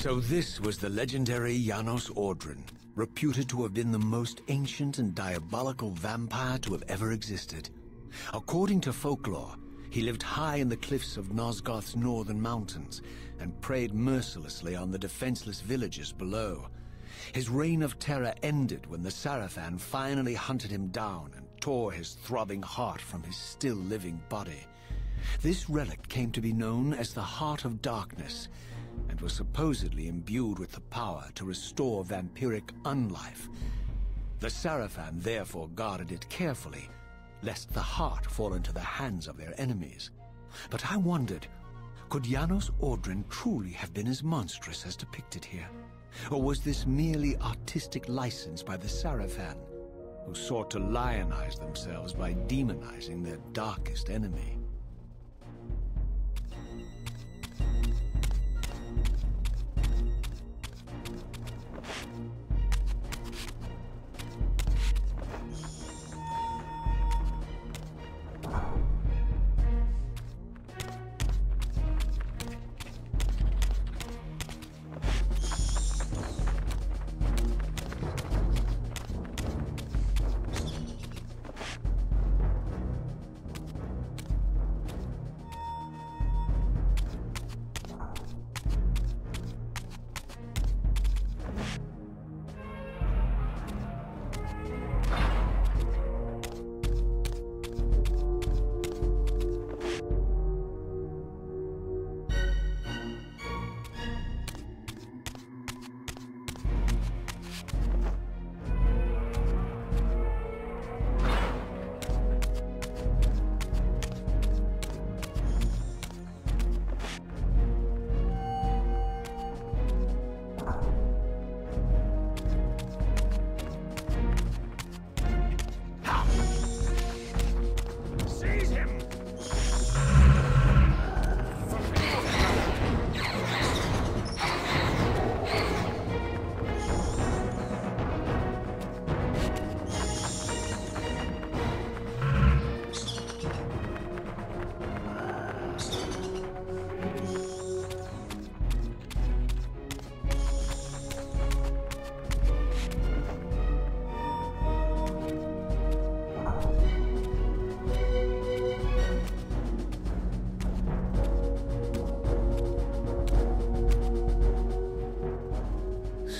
So this was the legendary Janos Ordren, reputed to have been the most ancient and diabolical vampire to have ever existed. According to folklore, he lived high in the cliffs of Nosgoth's northern mountains and preyed mercilessly on the defenseless villages below. His reign of terror ended when the Sarafan finally hunted him down and tore his throbbing heart from his still-living body. This relic came to be known as the Heart of Darkness, and was supposedly imbued with the power to restore vampiric unlife. The Sarafan therefore guarded it carefully, lest the heart fall into the hands of their enemies. But I wondered, could Janos Ordren truly have been as monstrous as depicted here? Or was this merely artistic license by the Sarafan, who sought to lionize themselves by demonizing their darkest enemy?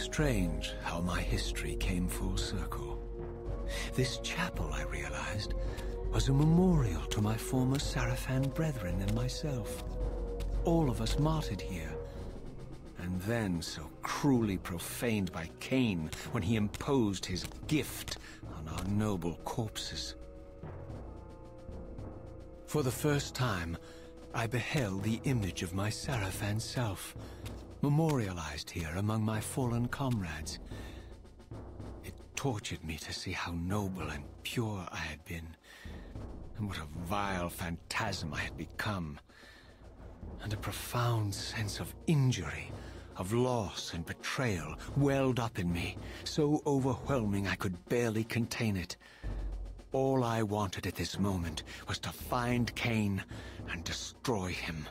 Strange how my history came full circle. This chapel, I realized, was a memorial to my former Sarafan brethren and myself. All of us martyred here, and then so cruelly profaned by Cain when he imposed his gift on our noble corpses. For the first time, I beheld the image of my Sarafan self, memorialized here among my fallen comrades. It tortured me to see how noble and pure I had been, and what a vile phantasm I had become, and a profound sense of injury, of loss and betrayal welled up in me, so overwhelming I could barely contain it. All I wanted at this moment was to find Cain and destroy him.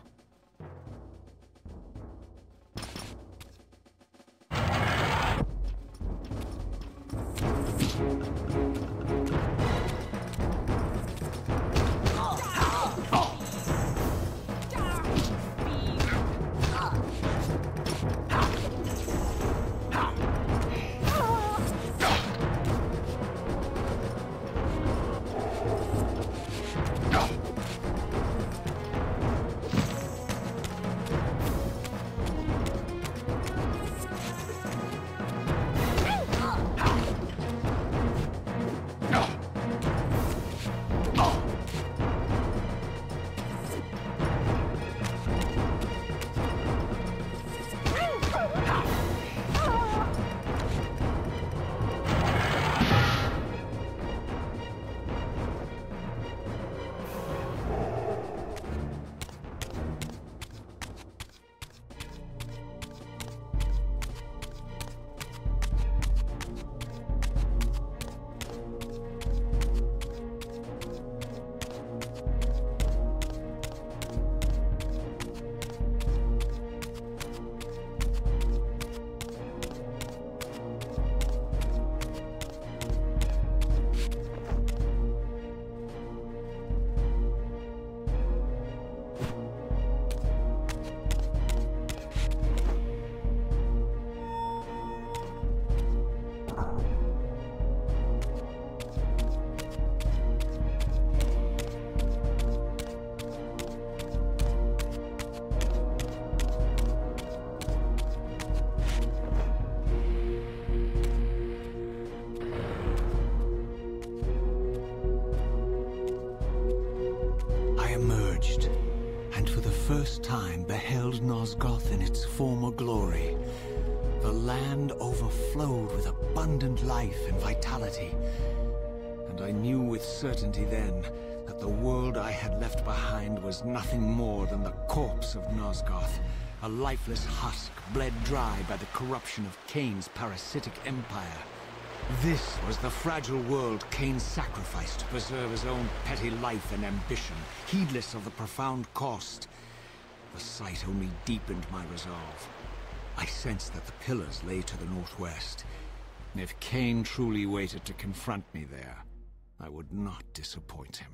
first time beheld Nosgoth in its former glory, the land overflowed with abundant life and vitality, and I knew with certainty then that the world I had left behind was nothing more than the corpse of Nosgoth, a lifeless husk bled dry by the corruption of Cain's parasitic empire. This was the fragile world Cain sacrificed to preserve his own petty life and ambition, heedless of the profound cost. The sight only deepened my resolve. I sensed that the pillars lay to the northwest, and if Cain truly waited to confront me there, I would not disappoint him.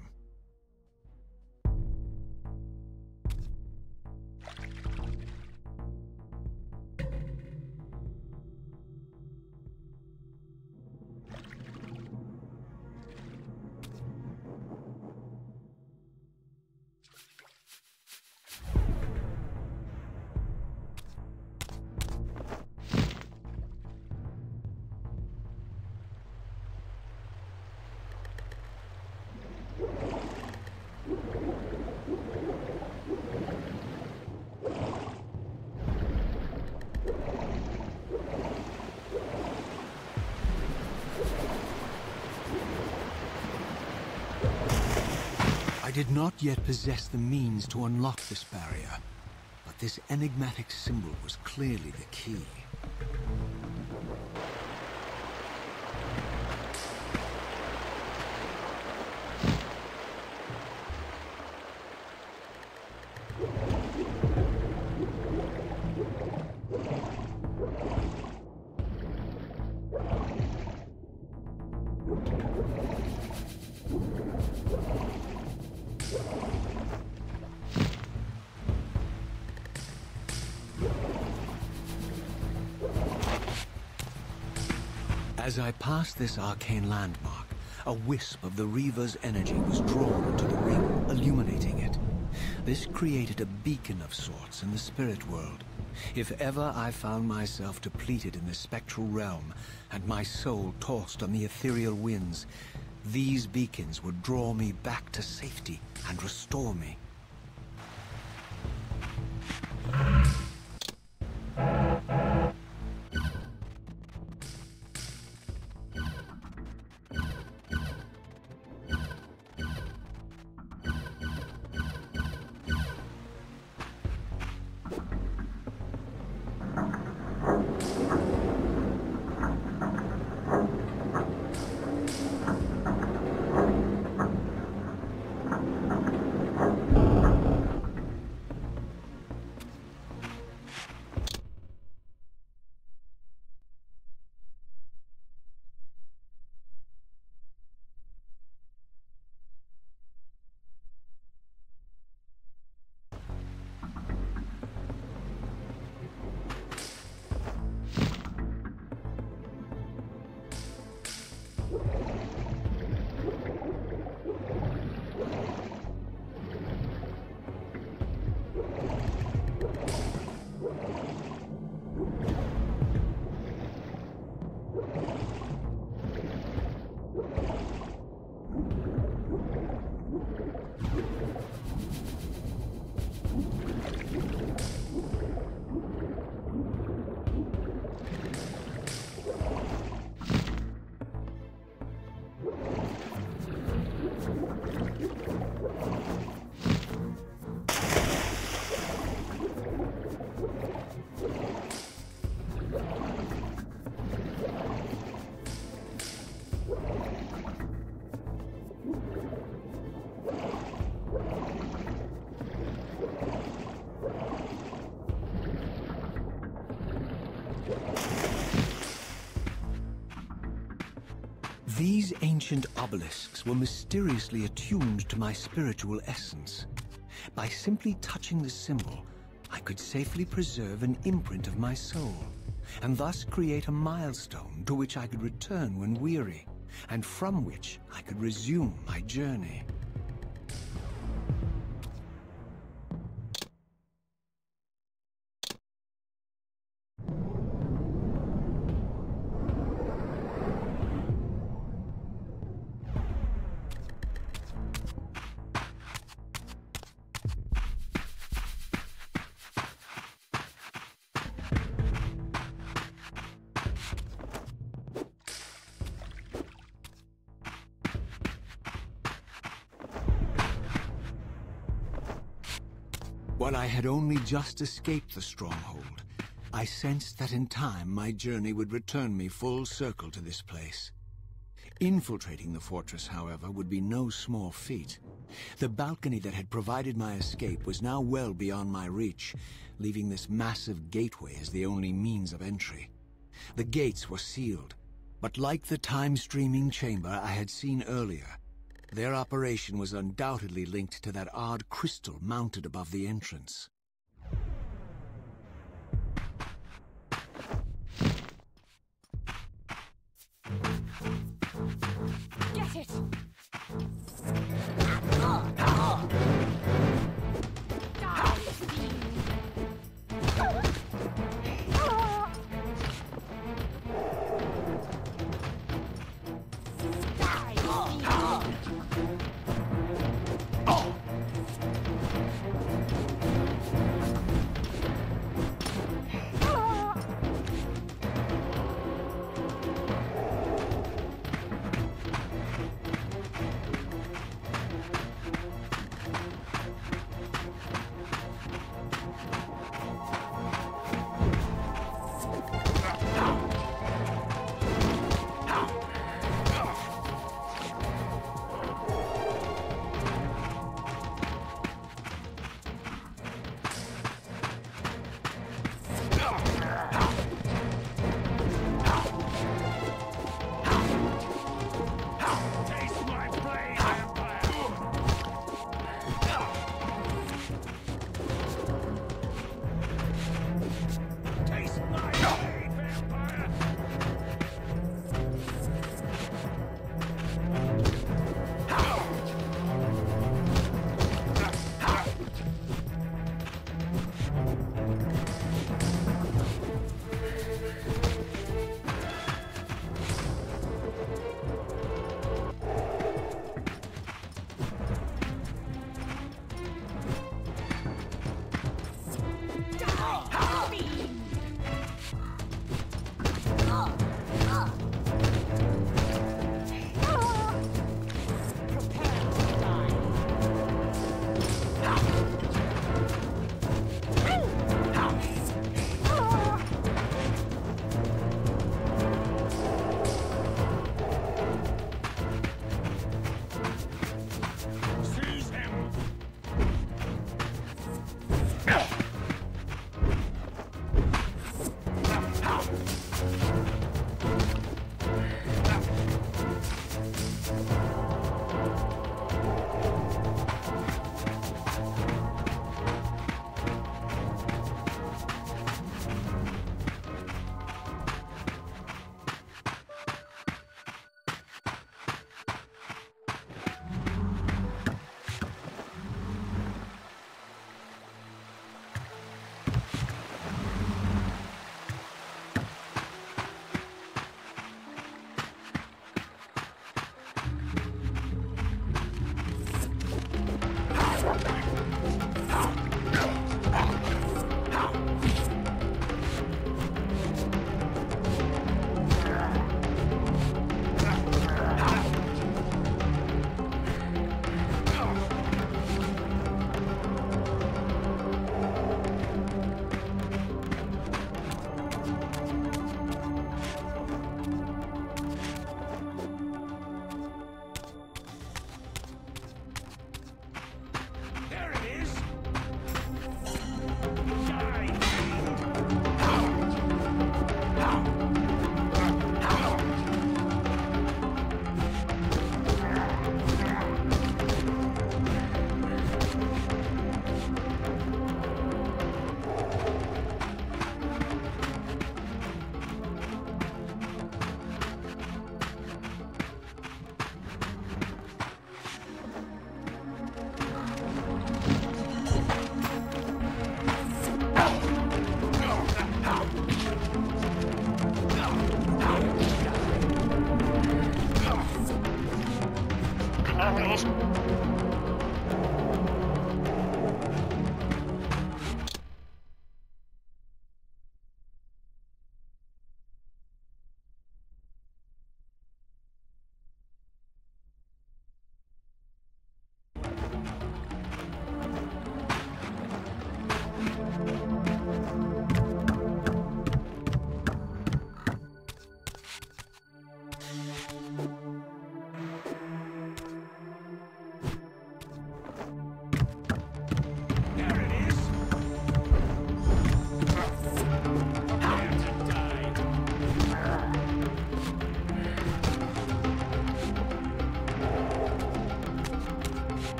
I did not yet possess the means to unlock this barrier, but this enigmatic symbol was clearly the key. As I passed this arcane landmark, a wisp of the Reaver's energy was drawn into the ring, illuminating it. This created a beacon of sorts in the spirit world. If ever I found myself depleted in the spectral realm, and my soul tossed on the ethereal winds, these beacons would draw me back to safety and restore me. These ancient obelisks were mysteriously attuned to my spiritual essence. By simply touching the symbol, I could safely preserve an imprint of my soul, and thus create a milestone to which I could return when weary, and from which I could resume my journey. While I had only just escaped the stronghold, I sensed that in time my journey would return me full circle to this place. Infiltrating the fortress, however, would be no small feat. The balcony that had provided my escape was now well beyond my reach, leaving this massive gateway as the only means of entry. The gates were sealed, but like the time-streaming chamber I had seen earlier, their operation was undoubtedly linked to that odd crystal mounted above the entrance. Get it!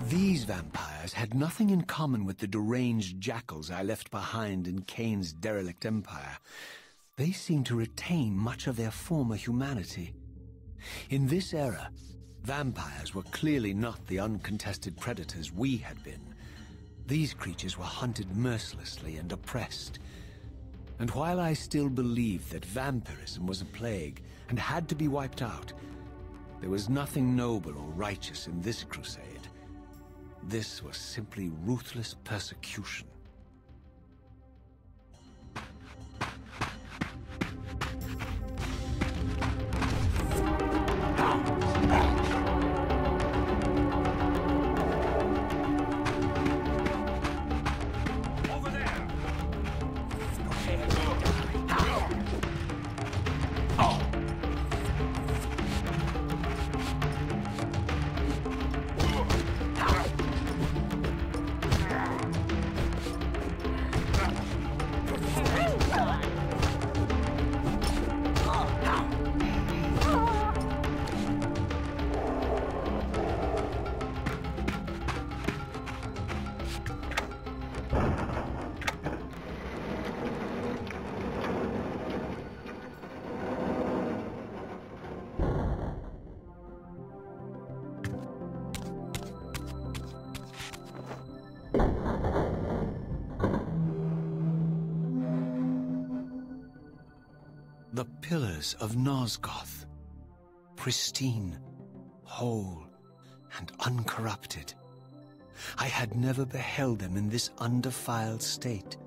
These vampires had nothing in common with the deranged jackals I left behind in Cain's derelict empire. They seemed to retain much of their former humanity. In this era, vampires were clearly not the uncontested predators we had been. These creatures were hunted mercilessly and oppressed. And while I still believed that vampirism was a plague and had to be wiped out, there was nothing noble or righteous in this crusade. This was simply ruthless persecution. The pillars of Nosgoth, pristine, whole, and uncorrupted. I had never beheld them in this undefiled state,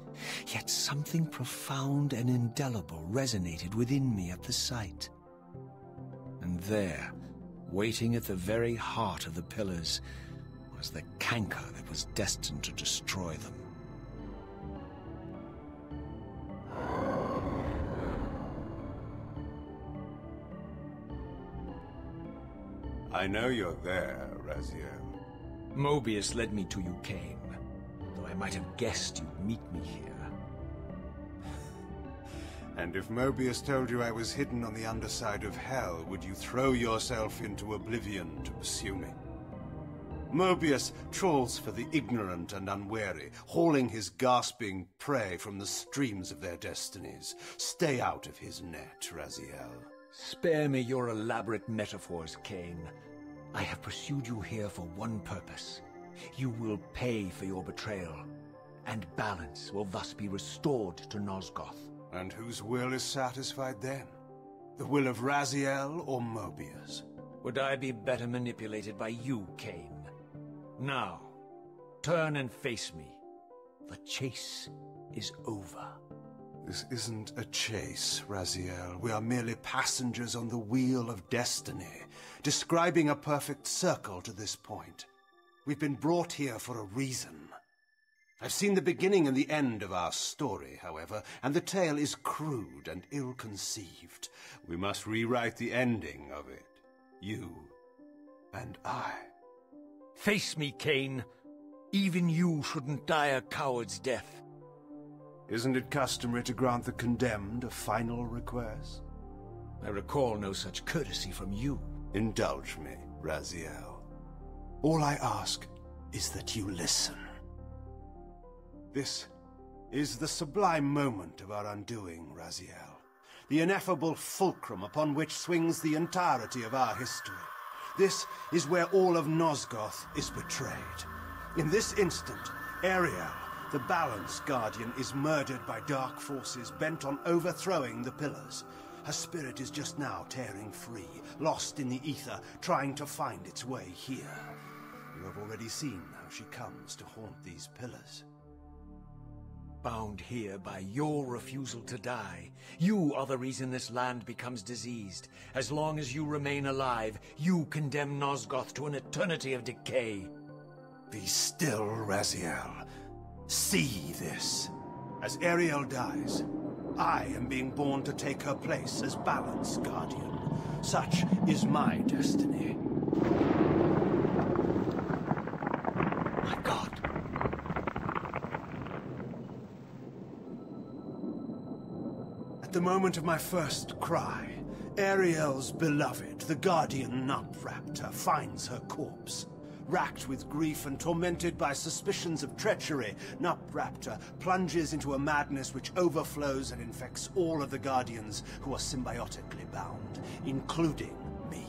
yet something profound and indelible resonated within me at the sight. And there, waiting at the very heart of the pillars, was the canker that was destined to destroy them. I know you're there, Raziel. Mobius led me to you, Cain, though I might have guessed you'd meet me here. And if Mobius told you I was hidden on the underside of hell, would you throw yourself into oblivion to pursue me? Mobius trawls for the ignorant and unwary, hauling his gasping prey from the streams of their destinies. Stay out of his net, Raziel. Spare me your elaborate metaphors, Cain. I have pursued you here for one purpose. You will pay for your betrayal, and balance will thus be restored to Nosgoth. And whose will is satisfied then? The will of Raziel or Mobius? Would I be better manipulated by you, Cain? Now, turn and face me. The chase is over. This isn't a chase, Raziel. We are merely passengers on the wheel of destiny, describing a perfect circle to this point. We've been brought here for a reason. I've seen the beginning and the end of our story, however, and the tale is crude and ill-conceived. We must rewrite the ending of it. You and I. Face me, Cain. Even you shouldn't die a coward's death. Isn't it customary to grant the condemned a final request? I recall no such courtesy from you. Indulge me, Raziel. All I ask is that you listen. This is the sublime moment of our undoing, Raziel. The ineffable fulcrum upon which swings the entirety of our history. This is where all of Nosgoth is betrayed. In this instant, Ariel, the Balance Guardian, is murdered by dark forces bent on overthrowing the pillars. Her spirit is just now tearing free, lost in the ether, trying to find its way here. You have already seen how she comes to haunt these pillars. Bound here by your refusal to die. You are the reason this land becomes diseased. As long as you remain alive, you condemn Nosgoth to an eternity of decay. Be still, Raziel. See this. As Ariel dies, I am being born to take her place as Balance Guardian. Such is my destiny. My God. At the moment of my first cry, Ariel's beloved, the Guardian Nut Raptor, finds her corpse. Racked with grief and tormented by suspicions of treachery, Nup Raptor plunges into a madness which overflows and infects all of the Guardians who are symbiotically bound, including me.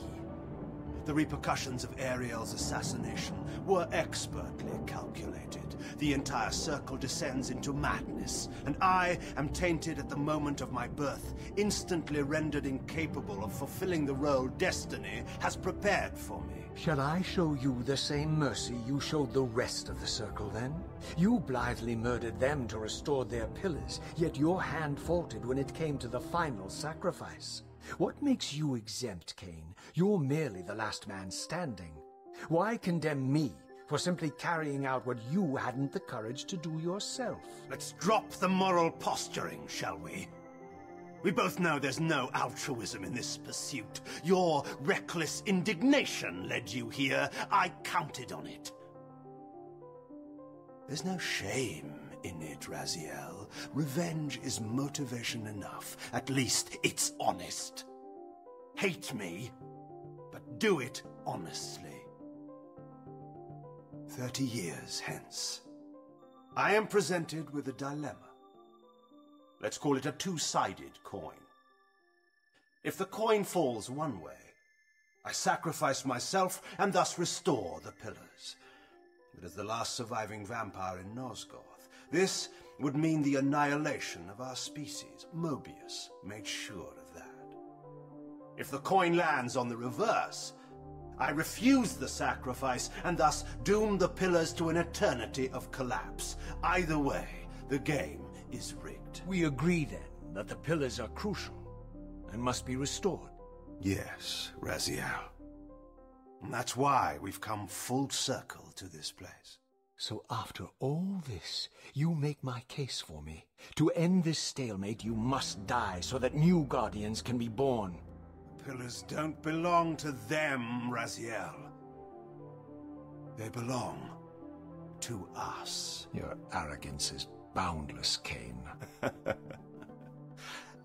The repercussions of Ariel's assassination were expertly calculated. The entire circle descends into madness, and I am tainted at the moment of my birth, instantly rendered incapable of fulfilling the role destiny has prepared for me. Shall I show you the same mercy you showed the rest of the circle, then? You blithely murdered them to restore their pillars, yet your hand faltered when it came to the final sacrifice. What makes you exempt, Cain? You're merely the last man standing. Why condemn me for simply carrying out what you hadn't the courage to do yourself? Let's drop the moral posturing, shall we? We both know there's no altruism in this pursuit. Your reckless indignation led you here. I counted on it. There's no shame in it, Raziel. Revenge is motivation enough. At least it's honest. Hate me, but do it honestly. 30 years hence, I am presented with a dilemma. Let's call it a two-sided coin. If the coin falls one way, I sacrifice myself and thus restore the pillars. But as the last surviving vampire in Nosgoth, this would mean the annihilation of our species. Mobius made sure of that. If the coin lands on the reverse, I refuse the sacrifice and thus doom the pillars to an eternity of collapse. Either way, the game is rigged. We agree, then, that the pillars are crucial and must be restored. Yes, Raziel. And that's why we've come full circle to this place. So after all this, you make my case for me. To end this stalemate, you must die so that new Guardians can be born. Pillars don't belong to them, Raziel. They belong to us. Your arrogance is boundless, Cain.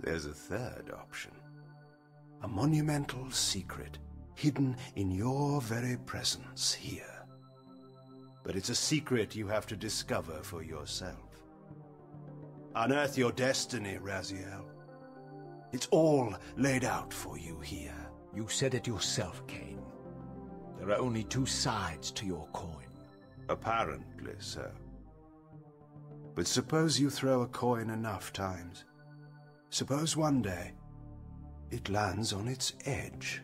There's a third option. A monumental secret hidden in your very presence here. But it's a secret you have to discover for yourself. Unearth your destiny, Raziel. It's all laid out for you here. You said it yourself, Cain. There are only two sides to your coin. Apparently so. But suppose you throw a coin enough times. Suppose one day it lands on its edge.